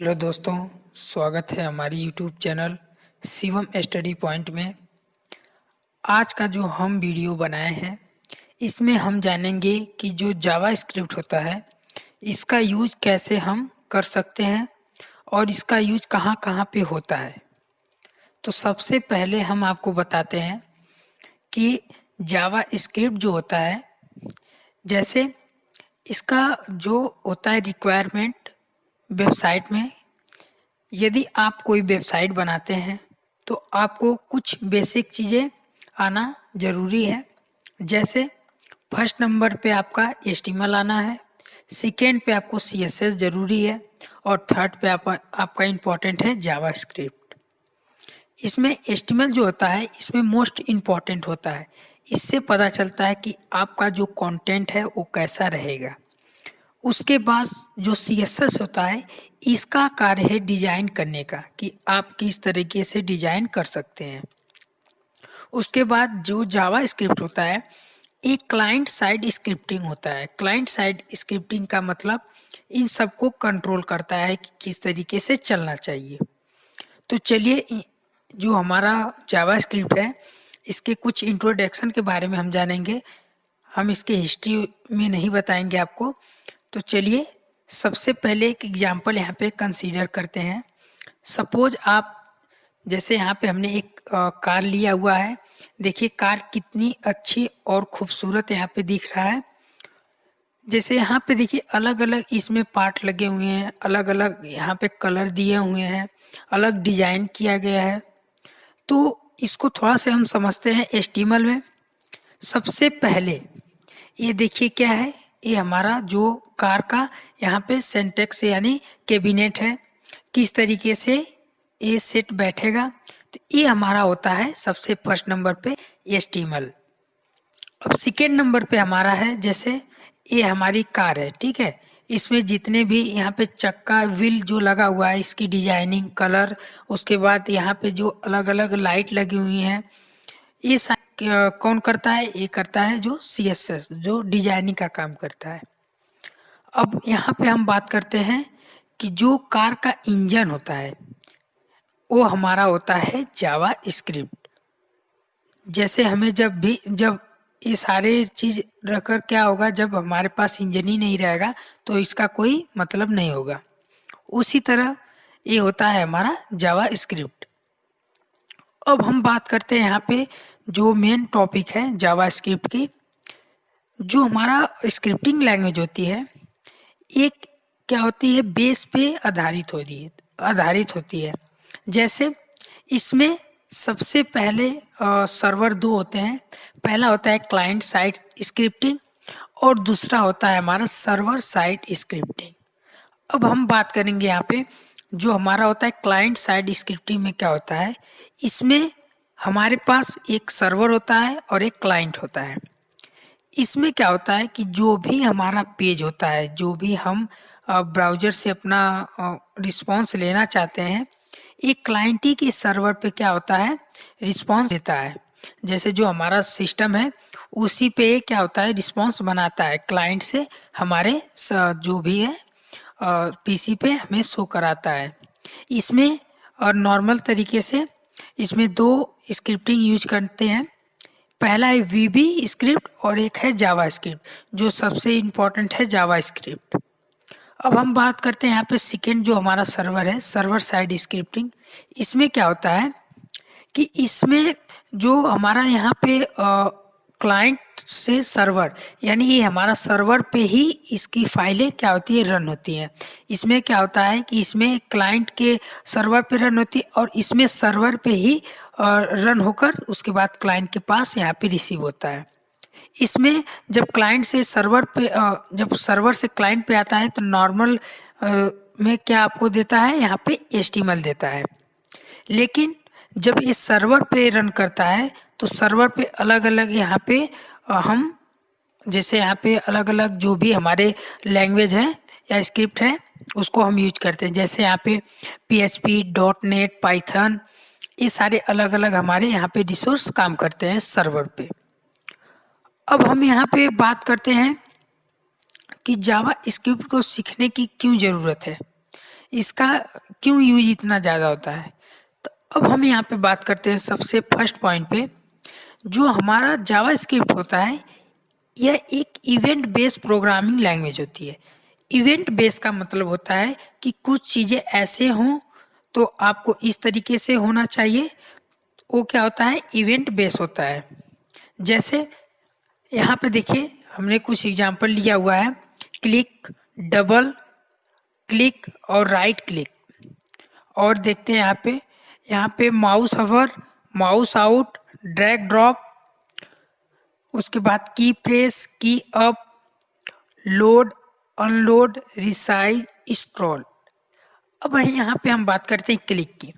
Hello दोस्तों, स्वागत है हमारी YouTube channel Shivam study point में। आज का जो हम वीडियो बनाए हैं इसमें हम जानेंगे कि जो जावा स्क्रिप्ट होता है इसका यूज कैसे हम कर सकते हैं और इसका यूज कहाँ कहाँ पे होता है। तो सबसे पहले हम आपको बताते हैं कि जावा स्क्रिप्ट जो होता है, जैसे इसका जो होता है रिक्वायरमेंट वेबसाइट में, यदि आप कोई वेबसाइट बनाते हैं तो आपको कुछ बेसिक चीज़ें आना ज़रूरी है। जैसे फर्स्ट नंबर पे आपका HTML आना है, सेकेंड पे आपको CSS ज़रूरी है और थर्ड पे आपका इम्पोर्टेंट है जावास्क्रिप्ट। इसमें HTML जो होता है इसमें मोस्ट इम्पॉर्टेंट होता है। इससे पता चलता है कि आपका जो कंटेंट है वो कैसा रहेगा। उसके बाद जो CSS होता है इसका कार्य है डिजाइन करने का, कि आप किस तरीके से डिजाइन कर सकते हैं। उसके बाद जो जावा स्क्रिप्ट होता है एक क्लाइंट साइड स्क्रिप्टिंग होता है। क्लाइंट साइड स्क्रिप्टिंग का मतलब इन सबको कंट्रोल करता है कि किस तरीके से चलना चाहिए। तो चलिए, जो हमारा जावा स्क्रिप्ट है इसके कुछ इंट्रोडक्शन के बारे में हम जानेंगे। हम इसके हिस्ट्री में नहीं बताएंगे आपको। तो चलिए, सबसे पहले एक एग्जांपल यहाँ पे कंसीडर करते हैं। सपोज आप, जैसे यहाँ पे हमने एक कार लिया हुआ है। देखिए कार कितनी अच्छी और खूबसूरत यहाँ पे दिख रहा है। जैसे यहाँ पे देखिए अलग अलग इसमें पार्ट लगे हुए हैं, अलग अलग यहाँ पे कलर दिए हुए हैं, अलग डिजाइन किया गया है। तो इसको थोड़ा से हम समझते हैं HTML में। सबसे पहले ये देखिए क्या है, ये हमारा जो कार का यहाँ पे सिंटैक्स यानी कैबिनेट है, किस तरीके से ये सेट बैठेगा। तो ये हमारा होता है सबसे फर्स्ट नंबर पे HTML। अब सेकेंड नंबर पे हमारा है, जैसे ये हमारी कार है, ठीक है। इसमें जितने भी यहाँ पे चक्का व्हील जो लगा हुआ है इसकी डिजाइनिंग, कलर, उसके बाद यहाँ पे जो अलग अलग लाइट लगी हुई हैं, ये कौन करता है? ये करता है जो CSS, जो डिजाइनिंग का काम करता है। अब यहाँ पे हम बात करते हैं कि जो कार का इंजन होता है वो हमारा होता है जावा स्क्रिप्ट। जैसे हमें जब ये सारे चीज रखकर क्या होगा, जब हमारे पास इंजन ही नहीं रहेगा तो इसका कोई मतलब नहीं होगा। उसी तरह ये होता है हमारा जावा स्क्रिप्ट। अब हम बात करते हैं यहाँ पे जो मेन टॉपिक है जावा स्क्रिप्ट की। जो हमारा स्क्रिप्टिंग लैंग्वेज होती है एक क्या होती है, बेस पे आधारित होती है। जैसे इसमें सबसे पहले सर्वर दो होते हैं। पहला होता है क्लाइंट साइड स्क्रिप्टिंग और दूसरा होता है हमारा सर्वर साइड स्क्रिप्टिंग। अब हम बात करेंगे यहाँ पे जो हमारा होता है क्लाइंट साइड स्क्रिप्टिंग में क्या होता है। इसमें हमारे पास एक सर्वर होता है और एक क्लाइंट होता है। इसमें क्या होता है कि जो भी हमारा पेज होता है, जो भी हम ब्राउज़र से अपना रिस्पॉन्स लेना चाहते हैं, एक क्लाइंट ही के सर्वर पे क्या होता है, रिस्पॉन्स देता है। जैसे जो हमारा सिस्टम है उसी पे क्या होता है, रिस्पॉन्स बनाता है क्लाइंट से, हमारे जो भी है PC पे हमें शो कराता है। इसमें और नॉर्मल तरीके से इसमें दो स्क्रिप्टिंग यूज करते हैं। पहला है VB स्क्रिप्ट और एक है जावा स्क्रिप्ट, जो सबसे इम्पोर्टेंट है जावा स्क्रिप्ट। अब हम बात करते हैं यहाँ पे सेकेंड जो हमारा सर्वर है, सर्वर साइड स्क्रिप्टिंग। इसमें क्या होता है कि इसमें जो हमारा यहाँ पे क्लाइंट से सर्वर, यानी ये हमारा सर्वर पे ही इसकी फाइलें क्या होती है, रन होती हैं। इसमें क्या होता है कि इसमें क्लाइंट के सर्वर पे रन होती है और इसमें सर्वर पे ही रन होकर उसके बाद क्लाइंट के पास यहाँ पे रिसीव होता है। इसमें जब क्लाइंट से सर्वर पे जब सर्वर से क्लाइंट पे आता है तो नॉर्मल में क्या आपको देता है, यहाँ पे HTML देता है। लेकिन जब ये सर्वर पे रन करता है तो सर्वर पे अलग अलग यहाँ पे हम, जैसे यहाँ पे अलग अलग जो भी हमारे लैंग्वेज है या स्क्रिप्ट है उसको हम यूज करते हैं। जैसे यहाँ पे PHP, .NET, पाइथन, ये सारे अलग अलग हमारे यहाँ पे रिसोर्स काम करते हैं सर्वर पे। अब हम यहाँ पे बात करते हैं कि जावा स्क्रिप्ट को सीखने की क्यों ज़रूरत है। इसका क्यों यूज इतना ज़्यादा होता है। तो अब हम यहाँ पे बात करते हैं सबसे फर्स्ट पॉइंट पे। जो हमारा जावास्क्रिप्ट होता है यह एक इवेंट बेस्ड प्रोग्रामिंग लैंग्वेज होती है। इवेंट बेस का मतलब होता है कि कुछ चीज़ें ऐसे हों तो आपको इस तरीके से होना चाहिए। वो क्या होता है, इवेंट बेस होता है। जैसे यहाँ पे देखिए हमने कुछ एग्जांपल लिया हुआ है, क्लिक, डबल क्लिक और राइट क्लिक। और देखते हैं यहाँ पे mouse hover, mouse out, drag drop, उसके बाद key press, key up, load, unload, resize, scroll. अब यहाँ पे हम बात करते हैं क्लिक की।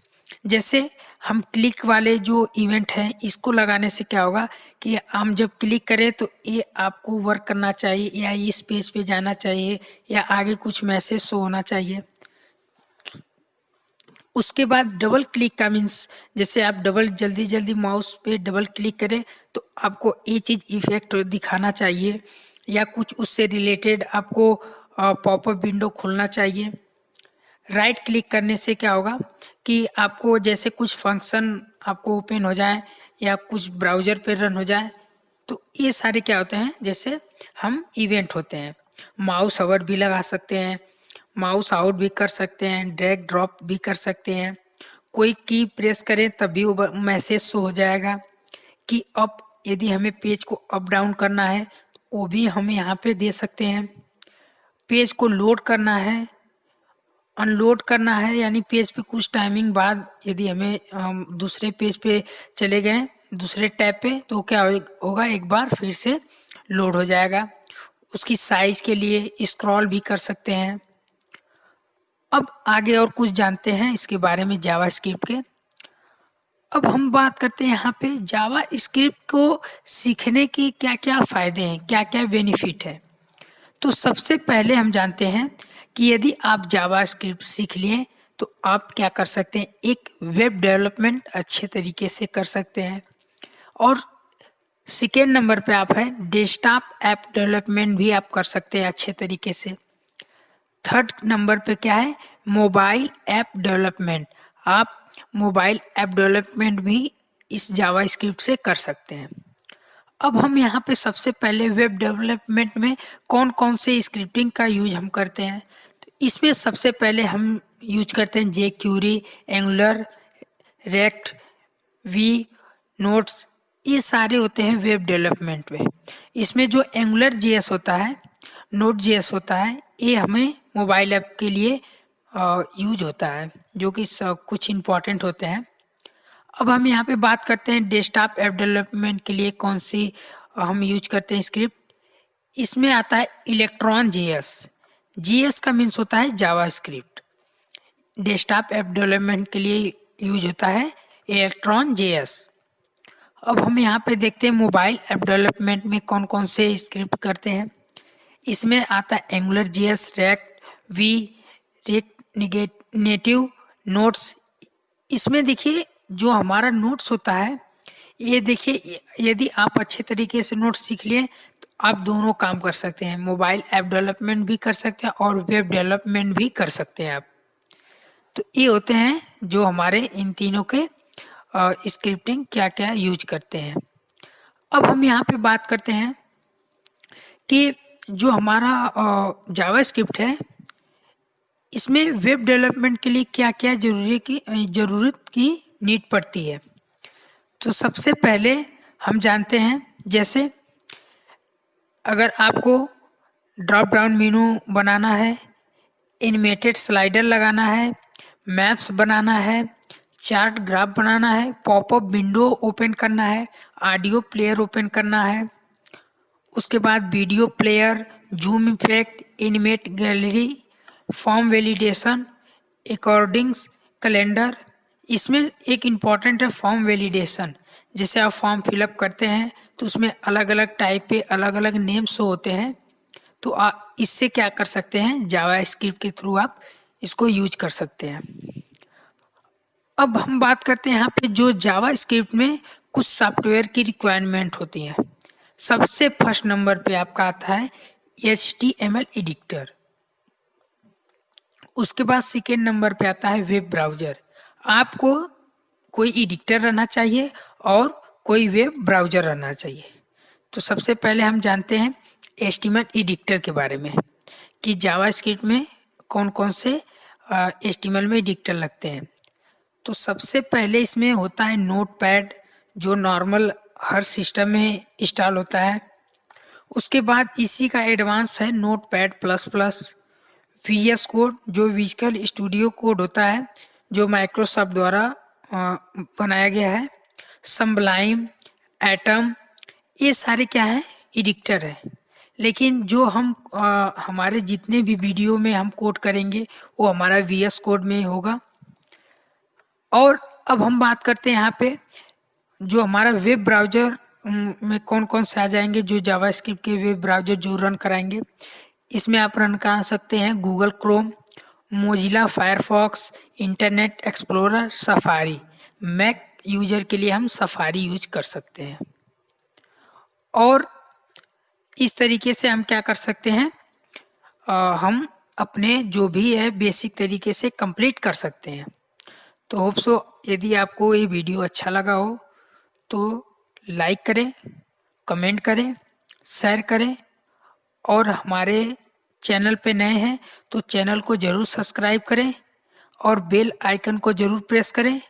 जैसे हम क्लिक वाले जो इवेंट है इसको लगाने से क्या होगा कि हम जब क्लिक करें तो ये आपको वर्क करना चाहिए या इस पेज पे जाना चाहिए या आगे कुछ मैसेज शो होना चाहिए। उसके बाद डबल क्लिक का मीन्स जैसे आप डबल जल्दी जल्दी माउस पे डबल क्लिक करें तो आपको ये चीज़ इफेक्ट दिखाना चाहिए या कुछ उससे रिलेटेड आपको पॉपअप विंडो खोलना चाहिए। राइट क्लिक करने से क्या होगा कि आपको जैसे कुछ फंक्शन आपको ओपन हो जाए या कुछ ब्राउज़र पे रन हो जाए, तो ये सारे क्या होते हैं जैसे हम इवेंट होते हैं। माउस ओवर भी लगा सकते हैं, माउस आउट भी कर सकते हैं, ड्रैग ड्रॉप भी कर सकते हैं। कोई की प्रेस करें तब भी वो मैसेज शो हो जाएगा कि अप, यदि हमें पेज को अप डाउन करना है तो वो भी हम यहाँ पे दे सकते हैं। पेज को लोड करना है, अनलोड करना है, यानी पेज पे कुछ टाइमिंग बाद यदि हमें हम दूसरे पेज पे चले गए दूसरे टैब पे तो क्या होगा, एक बार फिर से लोड हो जाएगा। उसकी साइज के लिए स्क्रॉल भी कर सकते हैं। अब आगे और कुछ जानते हैं इसके बारे में जावास्क्रिप्ट के। अब हम बात करते हैं यहाँ पे जावास्क्रिप्ट को सीखने के क्या क्या फ़ायदे हैं, क्या क्या बेनिफिट है। तो सबसे पहले हम जानते हैं कि यदि आप जावास्क्रिप्ट सीख लिए तो आप क्या कर सकते हैं, एक वेब डेवलपमेंट अच्छे तरीके से कर सकते हैं। और सेकेंड नंबर पे आप है डेस्कटॉप ऐप डेवलपमेंट भी आप कर सकते हैं अच्छे तरीके से। थर्ड नंबर पे क्या है, मोबाइल ऐप डेवलपमेंट। आप मोबाइल ऐप डेवलपमेंट भी इस जावास्क्रिप्ट से कर सकते हैं। अब हम यहाँ पे सबसे पहले वेब डेवलपमेंट में कौन कौन से स्क्रिप्टिंग का यूज हम करते हैं, तो इसमें सबसे पहले हम यूज करते हैं jQuery, angular, react, Vue, notes. ये सारे होते हैं वेब डेवलपमेंट में। इसमें जो एंगुलर जेएस होता है, नोट जेएस होता है, ये हमें मोबाइल ऐप के लिए यूज होता है, जो कि कुछ इम्पॉर्टेंट होते हैं। अब हम यहाँ पे बात करते हैं डेस्कटॉप ऐप डेवलपमेंट के लिए कौन सी हम यूज करते हैं स्क्रिप्ट। इसमें आता है इलेक्ट्रॉन जेएस। जेएस का मीन्स होता है जावास्क्रिप्ट। डेस्कटॉप ऐप डेवलपमेंट के लिए यूज होता है इलेक्ट्रॉन जेएस। अब हम यहाँ पे देखते हैं मोबाइल ऐप डेवलपमेंट में कौन कौन से स्क्रिप्ट करते हैं। इसमें आता है Angular JS, React, Vue, React Native, notes. इसमें देखिए जो हमारा नोट्स होता है, ये देखिए यदि आप अच्छे तरीके से नोट्स सीख लिए तो आप दोनों काम कर सकते हैं, मोबाइल ऐप डेवलपमेंट भी कर सकते हैं और वेब डेवलपमेंट भी कर सकते हैं आप। तो ये होते हैं जो हमारे इन तीनों के स्क्रिप्टिंग क्या क्या यूज करते हैं। अब हम यहाँ पे बात करते हैं कि जो हमारा जावास्क्रिप्ट है इसमें वेब डेवलपमेंट के लिए क्या क्या ज़रूरत की नीड पड़ती है। तो सबसे पहले हम जानते हैं, जैसे अगर आपको ड्रॉप डाउन मेनू बनाना है, एनिमेटेड स्लाइडर लगाना है, मैप्स बनाना है, चार्ट ग्राफ बनाना है, पॉपअप विंडो ओपन करना है, ऑडियो प्लेयर ओपन करना है, उसके बाद video player, zoom effect, animate gallery, form validation, according, calendar. इसमें एक इम्पॉर्टेंट है फॉर्म वैलिडेशन। जैसे आप फॉर्म फिलअप करते हैं तो उसमें अलग अलग टाइप पे अलग अलग नेम्स होते हैं, तो आप इससे क्या कर सकते हैं, जावास्क्रिप्ट के थ्रू आप इसको यूज कर सकते हैं। अब हम बात करते हैं यहाँ पे जो जावास्क्रिप्ट में कुछ सॉफ्टवेयर की रिक्वायरमेंट होती है। सबसे फर्स्ट नंबर पे आपका आता है HTML एडिटर। उसके बाद सेकेंड नंबर पे आता है वेब ब्राउज़र। आपको कोई एडिटर रहना चाहिए और कोई वेब ब्राउज़र रहना चाहिए। तो सबसे पहले हम जानते हैं एचटीएमएल एडिटर के बारे में कि जावास्क्रिप्ट में कौन कौन से एचटीएमएल में एडिटर लगते हैं। तो सबसे पहले इसमें होता है नोटपैड, जो नॉर्मल हर सिस्टम में इंस्टॉल होता है। उसके बाद इसी का एडवांस है Notepad plus plus, VS Code जो विजुअल स्टूडियो कोड होता है जो माइक्रोसॉफ्ट द्वारा बनाया गया है, सम्बलाइम, एटम, ये सारे क्या है एडिटर है। लेकिन जो हम हमारे जितने भी वीडियो में हम कोड करेंगे वो हमारा वीएस कोड में होगा। और अब हम बात करते हैं यहाँ पे जो हमारा वेब ब्राउज़र में कौन कौन से आ जाएंगे, जो जावास्क्रिप्ट के वेब ब्राउज़र जो रन कराएंगे। इसमें आप रन करा सकते हैं Google Chrome, Mozilla Firefox, Internet Explorer, Safari. Mac user के लिए हम सफारी यूज कर सकते हैं। और इस तरीके से हम क्या कर सकते हैं, हम अपने जो भी है बेसिक तरीके से कंप्लीट कर सकते हैं। तो होप सो यदि आपको ये वीडियो अच्छा लगा हो तो लाइक करें, कमेंट करें, शेयर करें, और हमारे चैनल पे नए हैं तो चैनल को ज़रूर सब्सक्राइब करें और बेल आइकन को ज़रूर प्रेस करें